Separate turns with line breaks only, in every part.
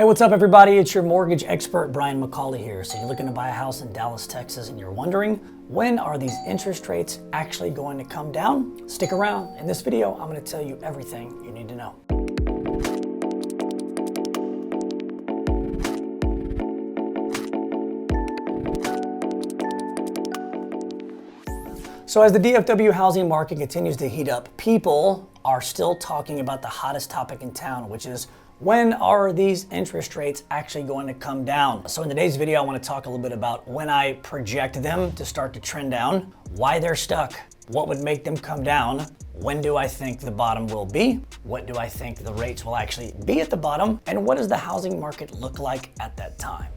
Hey, what's up everybody? It's your mortgage expert, Brian McCauley here. So you're looking to buy a house in Dallas, Texas, and you're wondering, when are these interest rates actually going to come down? Stick around. In this video, I'm going to tell you everything you need to know. So as the DFW housing market continues to heat up, people are still talking about the hottest topic in town, which is, when are these interest rates actually going to come down? So in today's video, I want to talk a little bit about when I project them to start to trend down, why they're stuck, what would make them come down, when do I think the bottom will be, what do I think the rates will actually be at the bottom, and what does the housing market look like at that time?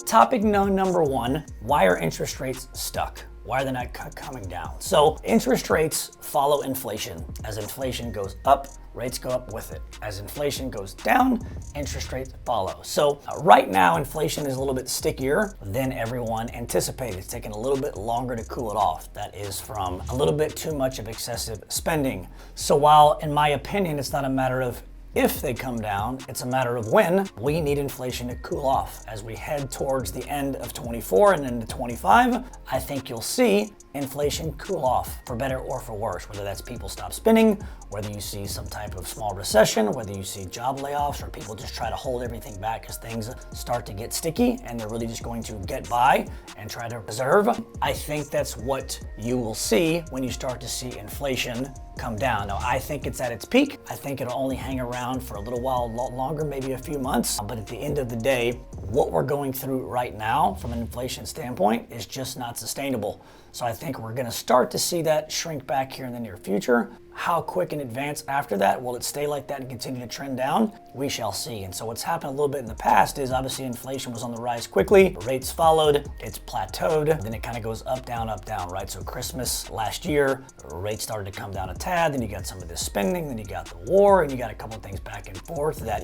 Topic number one, why are interest rates stuck? Why are they not coming down? So interest rates follow inflation. As inflation goes up, rates go up with it. As inflation goes down, interest rates follow. So right now, inflation is a little bit stickier than everyone anticipated. It's taking a little bit longer to cool it off. That is from a little bit too much of excessive spending. So while, in my opinion, it's not a matter of if they come down, it's a matter of when. We need inflation to cool off. As we head towards the end of 24 and into 25, I think you'll see inflation cool off, for better or for worse, whether that's people stop spending, whether you see some type of small recession, whether you see job layoffs, or people just try to hold everything back because things start to get sticky and they're really just going to get by and try to preserve. I think that's what you will see when you start to see inflation come down. Now, I think it's at its peak. I think it'll only hang around for a little while longer, maybe a few months. But at the end of the day, what we're going through right now from an inflation standpoint is just not sustainable. So I think we're going to start to see that shrink back here in the near future. How quick in advance after that? Will it stay like that and continue to trend down? We shall see. And so what's happened a little bit in the past is obviously inflation was on the rise quickly, rates followed, it's plateaued, then it kind of goes up, down, right? So Christmas last year, rates started to come down a tad, then you got some of this spending, then you got the war, and you got a couple of things back and forth that,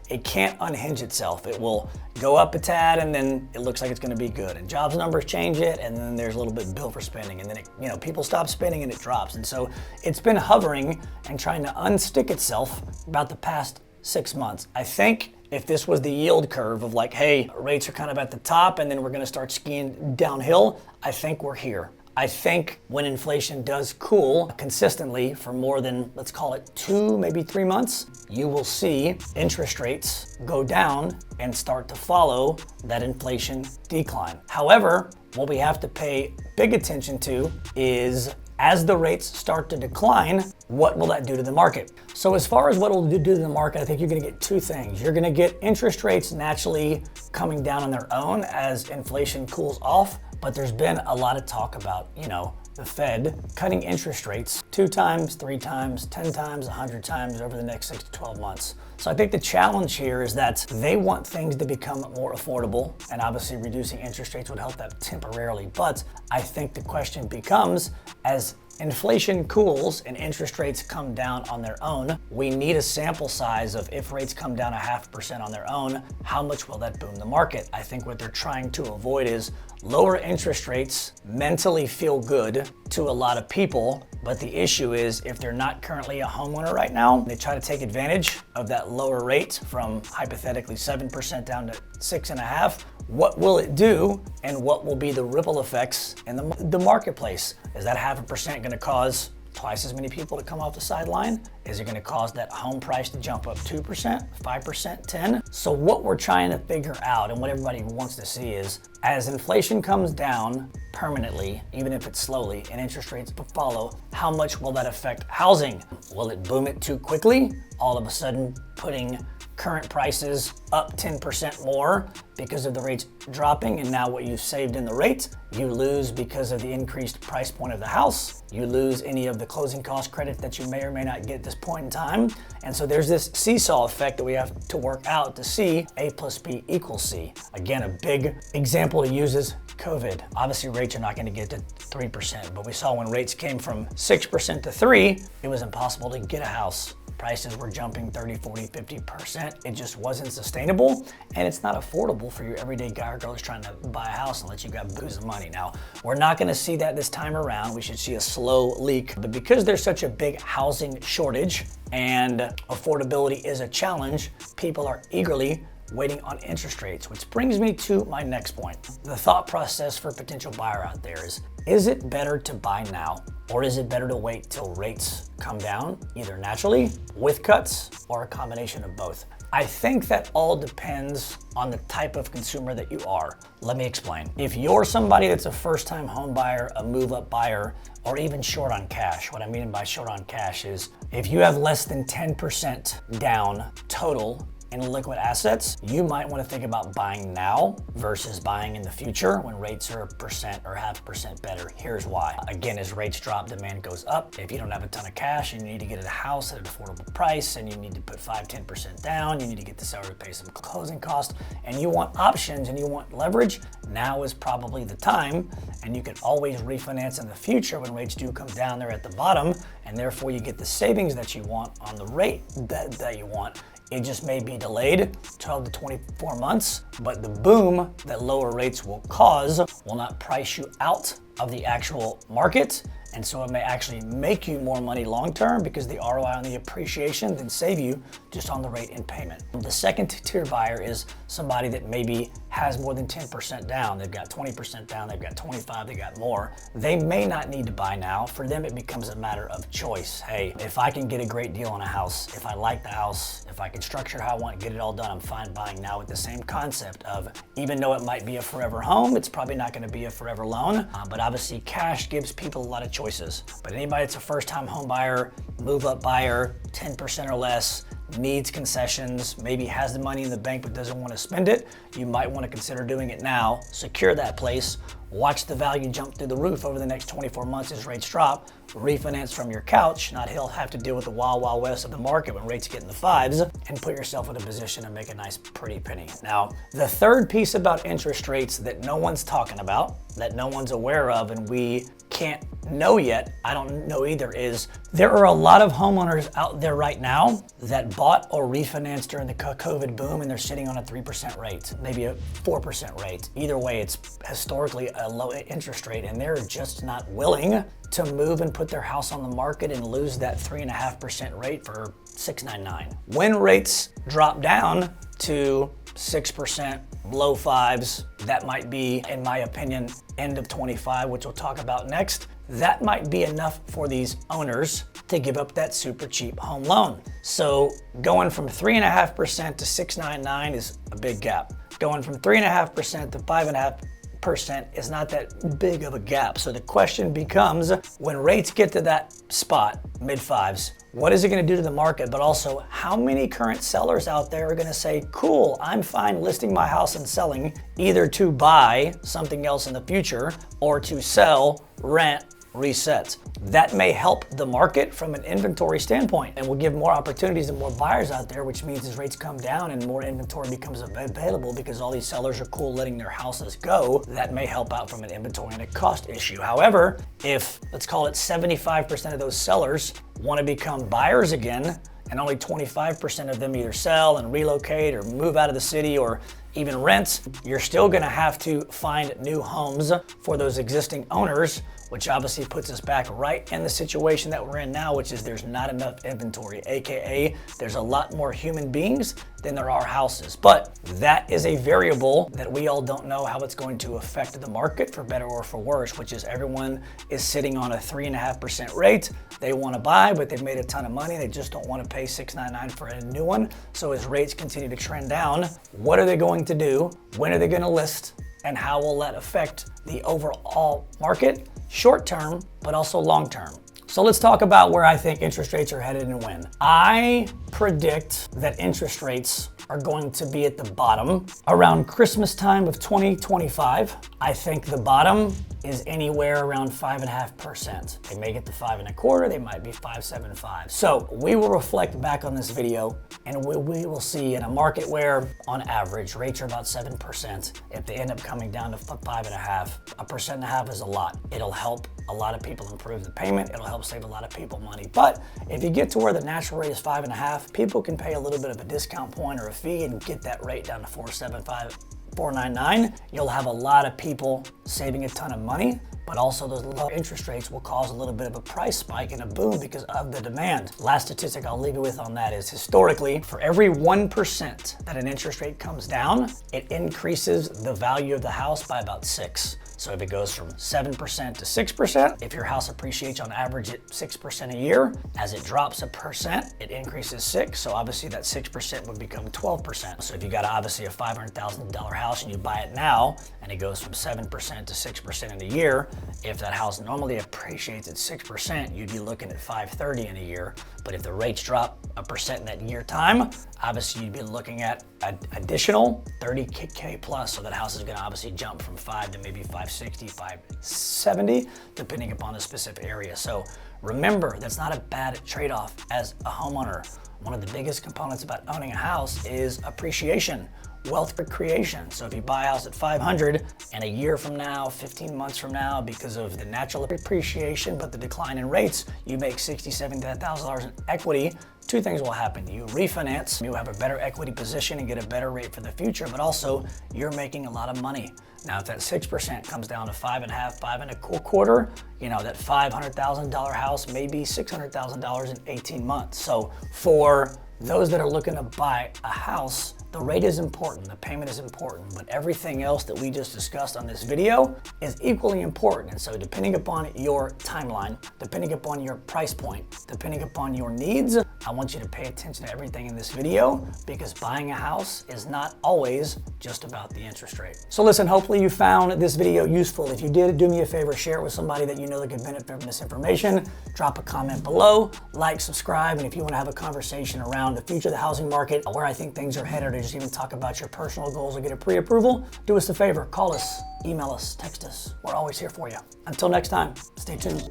it can't unhinge itself. It will go up a tad and then it looks like it's going to be good. And jobs numbers change it, and then there's a little bit bill for spending, and then people stop spending and it drops. And so it's been hovering and trying to unstick itself about the past 6 months. I think if this was the yield curve of like, hey, rates are kind of at the top and then we're going to start skiing downhill, I think we're here. I think when inflation does cool consistently for more than, let's call it 2, maybe 3 months, you will see interest rates go down and start to follow that inflation decline. However, what we have to pay big attention to is, as the rates start to decline, what will that do to the market? So as far as what it will do to the market, I think you're going to get two things. You're going to get interest rates naturally coming down on their own as inflation cools off. But there's been a lot of talk about, the Fed cutting interest rates 2 times, 3 times, 10 times, 100 times over the next 6 to 12 months. So I think the challenge here is that they want things to become more affordable, and obviously reducing interest rates would help that temporarily. But I think the question becomes, as inflation cools and interest rates come down on their own, we need a sample size of, if rates come down 0.5% on their own, how much will that boom the market? I think what they're trying to avoid is lower interest rates mentally feel good to a lot of people, but the issue is, if they're not currently a homeowner right now, they try to take advantage of that lower rate from hypothetically 7% down to 6.5%. What will it do, and what will be the ripple effects in the marketplace? Is that 0.5% going to cause twice as many people to come off the sideline? Is it going to cause that home price to jump up 2%, 5%, 10%? So what we're trying to figure out, and what everybody wants to see, is as inflation comes down permanently, even if it's slowly, and interest rates follow, how much will that affect housing? Will it boom it too quickly, all of a sudden putting current prices up 10% more because of the rates dropping, and now what you saved in the rate, you lose because of the increased price point of the house. You lose any of the closing cost credit that you may or may not get at this point in time. And so there's this seesaw effect that we have to work out to see A plus B equals C. Again, a big example to use is COVID. Obviously rates are not going to get to 3%, but we saw when rates came from 6% to 3%, it was impossible to get a house. Prices were jumping 30, 40, 50%. It just wasn't sustainable, and it's not affordable for your everyday guy or girl who's trying to buy a house unless you got booze and money. Now, we're not gonna see that this time around. We should see a slow leak, but because there's such a big housing shortage and affordability is a challenge, people are eagerly waiting on interest rates, which brings me to my next point. The thought process for a potential buyer out there is it better to buy now, or is it better to wait till rates come down, either naturally, with cuts, or a combination of both? I think that all depends on the type of consumer that you are. Let me explain. If you're somebody that's a first-time home buyer, a move-up buyer, or even short on cash, what I mean by short on cash is if you have less than 10% down total in liquid assets, you might want to think about buying now versus buying in the future when rates are 1% or 0.5% better. Here's why. Again, as rates drop, demand goes up. If you don't have a ton of cash and you need to get a house at an affordable price and you need to put 5-10% down, you need to get the seller to pay some closing costs, and you want options and you want leverage, now is probably the time. And you can always refinance in the future when rates do come down there at the bottom, and therefore you get the savings that you want on the rate that you want. It just may be delayed 12 to 24 months, but the boom that lower rates will cause will not price you out of the actual market. And so it may actually make you more money long-term because the ROI on the appreciation then save you just on the rate and payment. The second tier buyer is somebody that maybe has more than 10% down. They've got 20% down, they've got 25, they got more. They may not need to buy now. For them, it becomes a matter of choice. Hey, if I can get a great deal on a house, if I like the house, if I can structure how I want, get it all done, I'm fine buying now with the same concept of, even though it might be a forever home, it's probably not gonna be a forever loan, but obviously cash gives people a lot of choices. But anybody that's a first-time home buyer, move-up buyer, 10% or less, needs concessions, maybe has the money in the bank but doesn't want to spend it, you might want to consider doing it now. Secure that place, watch the value jump through the roof over the next 24 months as rates drop, refinance from your couch, not have to deal with the wild west of the market when rates get in the 5s, and put yourself in a position to make a nice pretty penny. Now, the third piece about interest rates that no one's talking about, that no one's aware of, and we can't know yet, I don't know either, is there are a lot of homeowners out there right now that bought or refinanced during the COVID boom and they're sitting on a 3% rate, maybe a 4% rate. Either way, it's historically a low interest rate, and they're just not willing to move and put their house on the market and lose that 3.5% rate for $699. When rates drop down to 6%, low 5s, that might be, in my opinion, end of 25, which we'll talk about next. That might be enough for these owners to give up that super cheap home loan. So going from 3.5% to $699 is a big gap. Going from 3.5% to 5.5% is not that big of a gap. So the question becomes, when rates get to that spot, mid-5s, what is it going to do to the market? But also, how many current sellers out there are going to say, cool, I'm fine listing my house and selling, either to buy something else in the future or to sell, rent, reset. That may help the market from an inventory standpoint and will give more opportunities and more buyers out there, which means as rates come down and more inventory becomes available because all these sellers are cool letting their houses go, that may help out from an inventory and a cost issue. However, if, let's call it 75% of those sellers want to become buyers again, and only 25% of them either sell and relocate or move out of the city or even rent, you're still gonna have to find new homes for those existing owners, which obviously puts us back right in the situation that we're in now, which is there's not enough inventory, AKA there's a lot more human beings than there are houses. But that is a variable that we all don't know how it's going to affect the market for better or for worse, which is everyone is sitting on a 3.5% rate. They want to buy, but they've made a ton of money. They just don't want to pay $699 for a new one. So as rates continue to trend down, what are they going to do? When are they going to list? And how will that affect the overall market? Short term, but also long term. So let's talk about where I think interest rates are headed and when. I predict that interest rates are going to be at the bottom around Christmas time of 2025. I think the bottom is anywhere around 5.5%. They may get to 5.25, they might be 5.75. So we will reflect back on this video and we will see in a market where on average rates are about 7%, if they end up coming down to 5.5, 1.5% is a lot. It'll help a lot of people improve the payment. It'll help save a lot of people money. But if you get to where the natural rate is 5.5, people can pay a little bit of a discount point or a fee and get that rate down to 4.75, 4.99. You'll have a lot of people saving a ton of money, but also those low interest rates will cause a little bit of a price spike and a boom because of the demand. Last statistic I'll leave you with on that is historically, for every 1% that an interest rate comes down, it increases the value of the house by about 6. So if it goes from 7% to 6%, if your house appreciates on average at 6% a year, as it drops 1%, it increases 6. So obviously that 6% would become 12%. So if you got obviously a $500,000 house and you buy it now, and it goes from 7% to 6% in a year, if that house normally appreciates at 6%, you'd be looking at $530 in a year. But if the rates drop 1% in that year time, obviously you'd be looking at an additional 30K plus. So that house is gonna obviously jump from 5 to maybe 560, 570, depending upon the specific area. So remember, that's not a bad trade-off as a homeowner. One of the biggest components about owning a house is appreciation, wealth creation. So if you buy a house at 500 and a year from now, 15 months from now, because of the natural appreciation but the decline in rates, you make $60,000, $70,000 in equity, two things will happen. You refinance, you have a better equity position and get a better rate for the future, but also you're making a lot of money. Now, if that 6% comes down to 5.5, 5.25, you know, that $500,000 house may be $600,000 in 18 months. So for those that are looking to buy a house, the rate is important, the payment is important, but everything else that we just discussed on this video is equally important. And so depending upon your timeline, depending upon your price point, depending upon your needs, I want you to pay attention to everything in this video because buying a house is not always just about the interest rate. So listen, hopefully you found this video useful. If you did, do me a favor, share it with somebody that you know that could benefit from this information. Drop a comment below, like, subscribe, and if you want to have a conversation around the future of the housing market, where I think things are headed, or just even talk about your personal goals or get a pre-approval, do us a favor, call us, email us, text us. We're always here for you. Until next time, stay tuned.